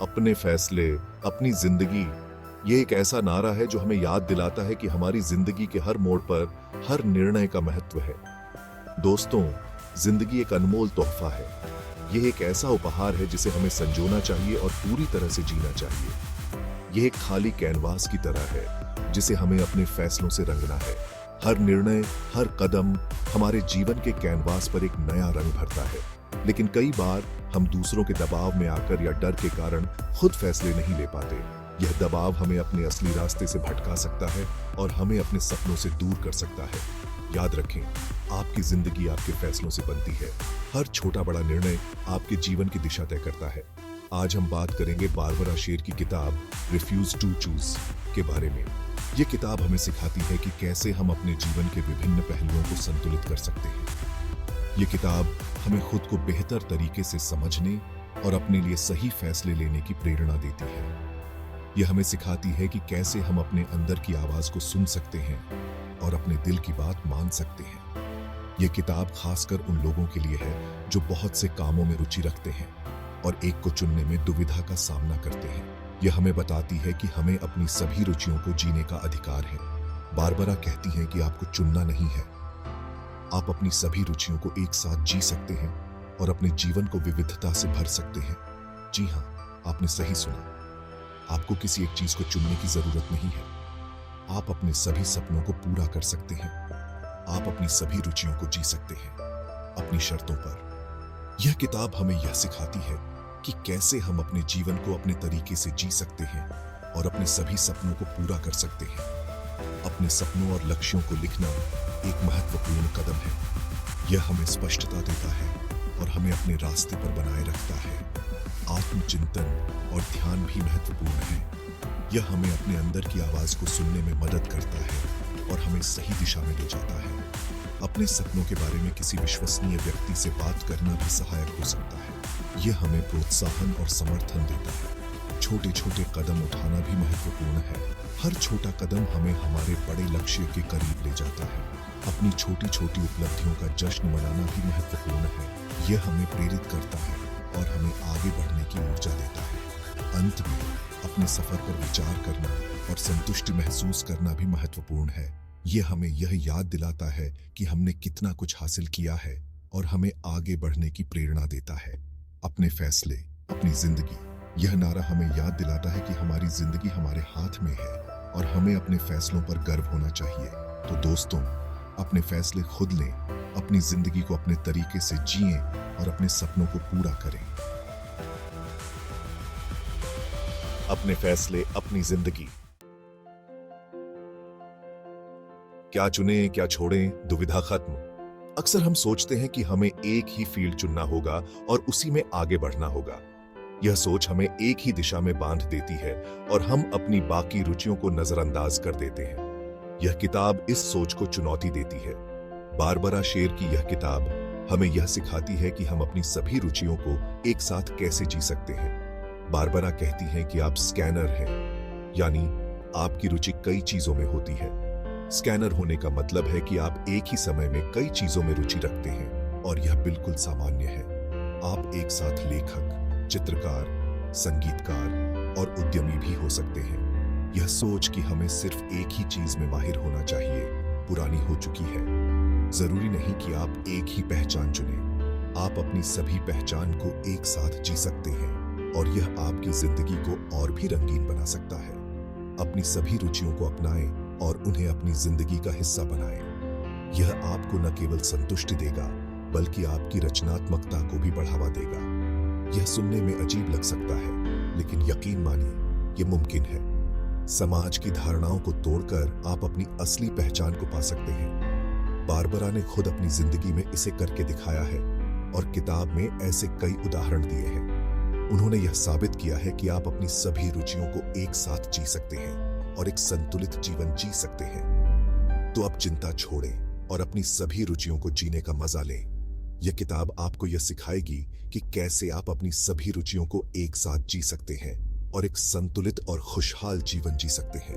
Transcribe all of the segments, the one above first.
अपने फैसले, अपनी जिंदगी, ये एक ऐसा नारा है जो हमें याद दिलाता है कि हमारी जिंदगी के हर मोड़ पर हर निर्णय का महत्व है। दोस्तों, जिंदगी एक अनमोल तोहफा है। यह एक ऐसा उपहार है जिसे हमें संजोना चाहिए और पूरी तरह से जीना चाहिए। यह एक खाली कैनवास की तरह है जिसे हमें अपने फैसलों से रंगना है। हर निर्णय, हर कदम हमारे जीवन के कैनवास पर एक नया रंग भरता है। लेकिन कई बार हम दूसरों के दबाव में आकर या डर के कारण खुद फैसले नहीं ले पाते। यह दबाव हमें अपने असली रास्ते से भटका सकता है और हमें अपने सपनों से दूर कर सकता है। याद रखें, आपकी जिंदगी आपके फैसलों से बनती है। हर छोटा बड़ा निर्णय आपके जीवन की दिशा तय करता है। आज हम बात करेंगे बारबरा शेर की किताब रिफ्यूज टू चूज के बारे में। ये किताब हमें सिखाती है कि कैसे हम अपने जीवन के विभिन्न पहलुओं को संतुलित कर सकते हैं। ये किताब हमें खुद को बेहतर तरीके से समझने और अपने लिए सही फैसले लेने की प्रेरणा देती है। यह हमें सिखाती है कि कैसे हम अपने अंदर की आवाज को सुन सकते हैं और अपने दिल की बात मान सकते हैं। यह किताब खासकर उन लोगों के लिए है जो बहुत से कामों में रुचि रखते हैं और एक को चुनने में दुविधा का सामना करते हैं। यह हमें बताती है कि हमें अपनी सभी रुचियों को जीने का अधिकार है। बारबरा कहती हैं कि आपको चुनना नहीं है, आप अपनी सभी रुचियों को एक साथ जी सकते हैं और अपने जीवन को विविधता से भर सकते हैं। जी हाँ, आपने सही सुना। आपको किसी एक चीज को चुनने की जरूरत नहीं है। आप अपने सभी सपनों को पूरा कर सकते हैं। आप अपनी सभी रुचियों को जी सकते हैं, अपनी शर्तों पर। यह किताब हमें यह सिखाती है कि कैसे हम अपने जीवन को अपने तरीके से जी सकते हैं और अपने सभी सपनों को पूरा कर सकते हैं। अपने सपनों और लक्ष्यों को लिखना एक महत्वपूर्ण कदम है। यह हमें स्पष्टता देता है और हमें अपने रास्ते पर बनाए रखता है। आत्मचिंतन और ध्यान भी महत्वपूर्ण है। यह हमें अपने अंदर की आवाज को सुनने में मदद करता है और हमें सही दिशा में ले जाता है। अपने सपनों के बारे में किसी विश्वसनीय व्यक्ति से बात करना भी सहायक हो सकता है। यह हमें प्रोत्साहन और समर्थन देता है। छोटे छोटे कदम उठाना भी महत्वपूर्ण है। हर छोटा कदम हमें हमारे बड़े लक्ष्य के करीब ले जाता है। अपनी छोटी छोटी उपलब्धियों का जश्न मनाना भी महत्वपूर्ण है। यह हमें प्रेरित करता है और हमें आगे बढ़ने की ऊर्जा देता है। अंत में अपने सफर पर विचार करना और संतुष्टि महसूस करना भी महत्वपूर्ण है। यह हमें यह याद दिलाता है कि हमने कितना कुछ हासिल किया है और हमें आगे बढ़ने की प्रेरणा देता है। अपने फैसले, अपनी जिंदगी, यह नारा हमें याद दिलाता है कि हमारी जिंदगी हमारे हाथ में है और हमें अपने फैसलों पर गर्व होना चाहिए। तो दोस्तों, अपने फैसले खुद लें, अपनी जिंदगी को अपने तरीके से जिएं और अपने सपनों को पूरा करें। अपने फैसले, अपनी जिंदगी। क्या चुनें, क्या छोड़ें, दुविधा खत्म। अक्सर हम सोचते हैं कि हमें एक ही फील्ड चुनना होगा और उसी में आगे बढ़ना होगा। यह सोच हमें एक ही दिशा में बांध देती है और हम अपनी बाकी रुचियों को नजरअंदाज कर देते हैं। यह किताब इस सोच को चुनौती देती है। बारबरा शेर की यह किताब हमें यह सिखाती है कि हम अपनी सभी रुचियों को एक साथ कैसे जी सकते हैं। बारबरा कहती हैं कि आप स्कैनर हैं, यानी आपकी रुचि कई चीजों में होती है। स्कैनर होने का मतलब है कि आप एक ही समय में कई चीजों में रुचि रखते हैं और यह बिल्कुल सामान्य है। आप एक साथ लेखक, चित्रकार, संगीतकार और उद्यमी भी हो सकते हैं। यह सोच कि हमें सिर्फ एक ही चीज में माहिर होना चाहिए पुरानी हो चुकी है। जरूरी नहीं कि आप एक ही पहचान चुनें। आप अपनी सभी पहचान को एक साथ जी सकते हैं और यह आपकी जिंदगी को और भी रंगीन बना सकता है। अपनी सभी रुचियों को अपनाएं और उन्हें अपनी जिंदगी का हिस्सा बनाएं। यह आपको न केवल संतुष्टि देगा बल्कि आपकी रचनात्मकता को भी बढ़ावा देगा। यह सुनने में अजीब लग सकता है, लेकिन यकीन मानिए, यह मुमकिन है। समाज की धारणाओं को तोड़कर आप अपनी असली पहचान को पा सकते हैं। बारबरा ने खुद अपनी जिंदगी में इसे करके दिखाया है और किताब में ऐसे कई उदाहरण दिए हैं। उन्होंने यह साबित किया है कि आप अपनी सभी रुचियों को एक साथ जी सकते हैं और एक संतुलित जीवन जी सकते हैं। तो अब चिंता छोड़ें और अपनी सभी रुचियों को जीने का मजा लें। यह किताब आपको यह सिखाएगी कि कैसे आप अपनी सभी रुचियों को एक साथ जी सकते हैं और एक संतुलित और खुशहाल जीवन जी सकते हैं।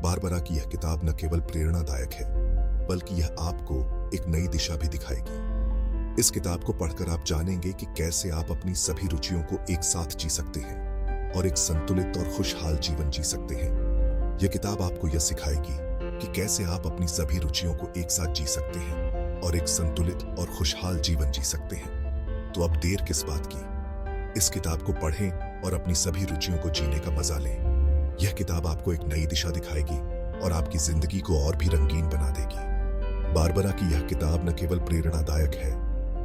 बारबरा की यह किताब न केवल प्रेरणादायक है, बल्कि यह आपको एक नई दिशा भी दिखाएगी। इस किताब को पढ़कर आप जानेंगे कि कैसे आप अपनी सभी रुचियों को एक साथ जी सकते हैं। और एक संतुलित और खुशहाल जीवन जी सकते हैं। यह किताब आपको यह सिखाएगी कि कैसे आप अपनी सभी रुचियों को एक साथ जी सकते हैं और एक संतुलित और खुशहाल जीवन जी सकते हैं। तो अब देर किस बात की? इस किताब को पढ़ें और अपनी सभी रुचियों को जीने का मजा लें। यह किताब आपको एक नई दिशा दिखाएगी और आपकी जिंदगी को और भी रंगीन बना देगी। बारबरा की यह किताब न केवल प्रेरणादायक है,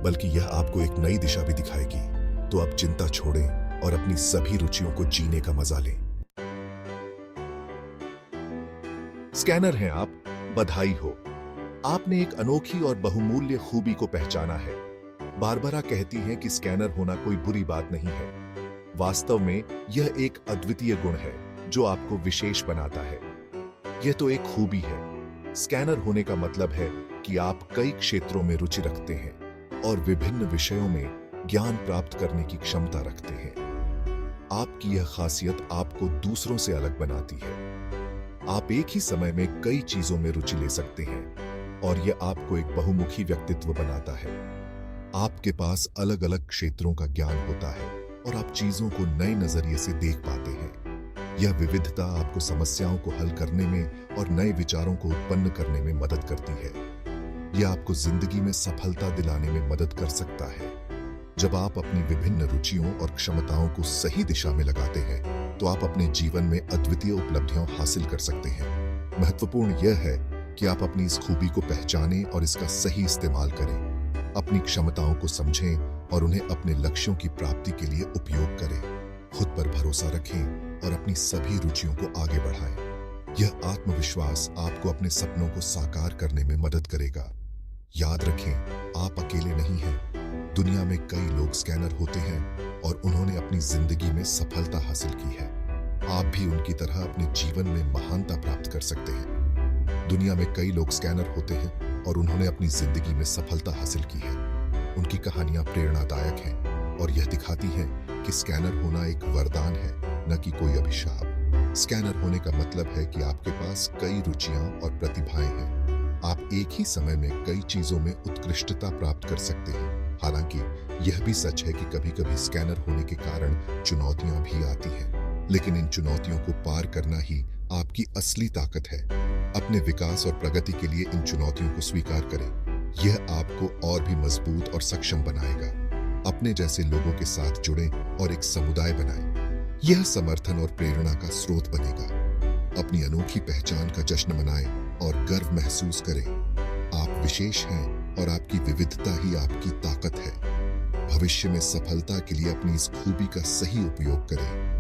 बल्कि यह आपको एक नई दिशा भी दिखाएगी। तो अब चिंता छोड़ें और अपनी सभी रुचियों को जीने का मजा लें। स्कैनर हैं आप, बधाई हो। आपने एक अनोखी और बहुमूल्य खूबी को पहचाना है। बारबरा कहती हैं कि स्कैनर होना कोई बुरी बात नहीं है। वास्तव में यह एक अद्वितीय गुण है जो आपको विशेष बनाता है। यह तो एक खूबी है। स्कैनर होने का मतलब है कि आप कई क्षेत्रों में रुचि रखते हैं और विभिन्न विषयों में ज्ञान प्राप्त करने की क्षमता रखते हैं। आपकी यह खासियत आपको दूसरों से अलग बनाती है। आप एक ही समय में कई चीजों में रुचि ले सकते हैं और यह आपको एक बहुमुखी व्यक्तित्व बनाता है। आपके पास अलग अलग क्षेत्रों का ज्ञान होता है और आप चीजों को नए नजरिए से देख पाते हैं। यह विविधता आपको समस्याओं को हल करने में और नए विचारों को उत्पन्न करने में मदद करती है। यह आपको जिंदगी में सफलता दिलाने में मदद कर सकता है। जब आप अपनी विभिन्न रुचियों और क्षमताओं को सही दिशा में लगाते हैं तो आप अपने जीवन में अद्वितीय उपलब्धियां हासिल कर सकते हैं। महत्वपूर्ण यह है कि आप अपनी इस खूबी को पहचानें और इसका सही इस्तेमाल करें। अपनी क्षमताओं को समझें और उन्हें अपने लक्ष्यों की प्राप्ति के लिए उपयोग करें। खुद पर भरोसा रखें और अपनी सभी रुचियों को आगे बढ़ाएं। यह आत्मविश्वास आपको अपने सपनों को साकार करने में मदद करेगा। याद रखें, आप अकेले नहीं हैं। दुनिया में कई लोग स्कैनर होते हैं और उन्होंने अपनी जिंदगी में सफलता हासिल की है। आप भी उनकी तरह अपने जीवन में महानता प्राप्त कर सकते हैं। दुनिया में कई लोग स्कैनर होते हैं और उन्होंने अपनी जिंदगी में सफलता हासिल की है। उनकी कहानियां प्रेरणादायक हैं और यह दिखाती हैं कि स्कैनर होना एक वरदान है, न कि कोई अभिशाप। स्कैनर होने का मतलब है कि आपके पास कई रुचियां और प्रतिभाएं हैं। आप एक ही समय में कई चीजों में उत्कृष्टता प्राप्त कर सकते हैं। हालांकि यह भी सच है कि कभी-कभी स्कैनर होने के कारण चुनौतियां भी आती हैं, लेकिन इन चुनौतियों को पार करना ही आपकी असली ताकत है। अपने विकास और प्रगति के लिए इन चुनौतियों को स्वीकार करें। यह आपको और भी मजबूत और सक्षम बनाएगा। अपने जैसे लोगों के साथ जुड़ें और एक समुदाय बनाएं। यह समर्थन और प्रेरणा का स्रोत बनेगा। अपनी अनोखी पहचान का जश्न मनाएं और गर्व महसूस करें। आप विशेष हैं और आपकी विविधता ही आपकी ताकत है। भविष्य में सफलता के लिए अपनी इस खूबी का सही उपयोग करें।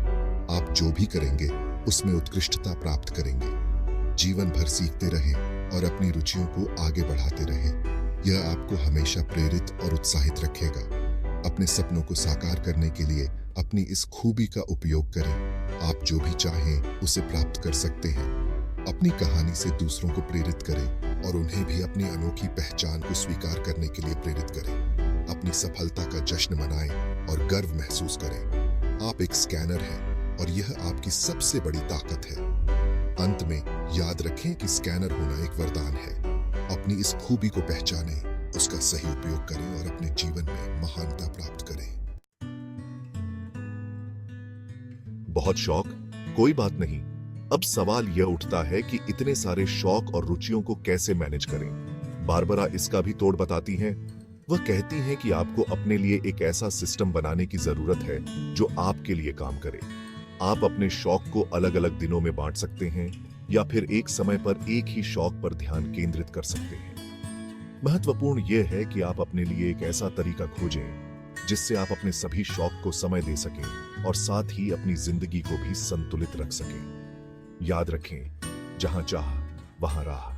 आप जो भी करेंगे उसमें उत्कृष्टता प्राप्त करेंगे। जीवन भर सीखते रहें और अपनी रुचियों को आगे बढ़ाते रहें। यह आपको हमेशा प्रेरित और उत्साहित रखेगा। अपने सपनों को साकार करने के लिए अपनी इस खूबी का उपयोग करें। आप जो भी चाहें उसे प्राप्त कर सकते हैं। अपनी कहानी से दूसरों को प्रेरित करें और उन्हें भी अपनी अनोखी पहचान को स्वीकार करने के लिए प्रेरित करें। अपनी सफलता का जश्न मनाएं और गर्व महसूस करें। आप एक स्कैनर हैं और यह आपकी सबसे बड़ी ताकत है। अंत में याद रखें कि स्कैनर होना एक वरदान है। अपनी इस खूबी को पहचानें, उसका सही उपयोग करें और अपने जीवन में महानता प्राप्त करें। बहुत शौक? कोई बात नहीं। अब सवाल यह उठता है कि इतने सारे शौक और रुचियों को कैसे मैनेज करें। बारबरा इसका भी तोड़ बताती हैं। वह कहती हैं कि आपको अपने लिए एक ऐसा सिस्टम बनाने की जरूरत है जो आपके लिए काम करे। आप अपने शौक को अलग अलग दिनों में बांट सकते हैं या फिर एक समय पर एक ही शौक पर ध्यान केंद्रित कर सकते हैं। महत्वपूर्ण यह है कि आप अपने लिए एक ऐसा तरीका खोजें जिससे आप अपने सभी शौक को समय दे सकें और साथ ही अपनी जिंदगी को भी संतुलित रख सकें। याद रखें, जहां चाह वहां राह।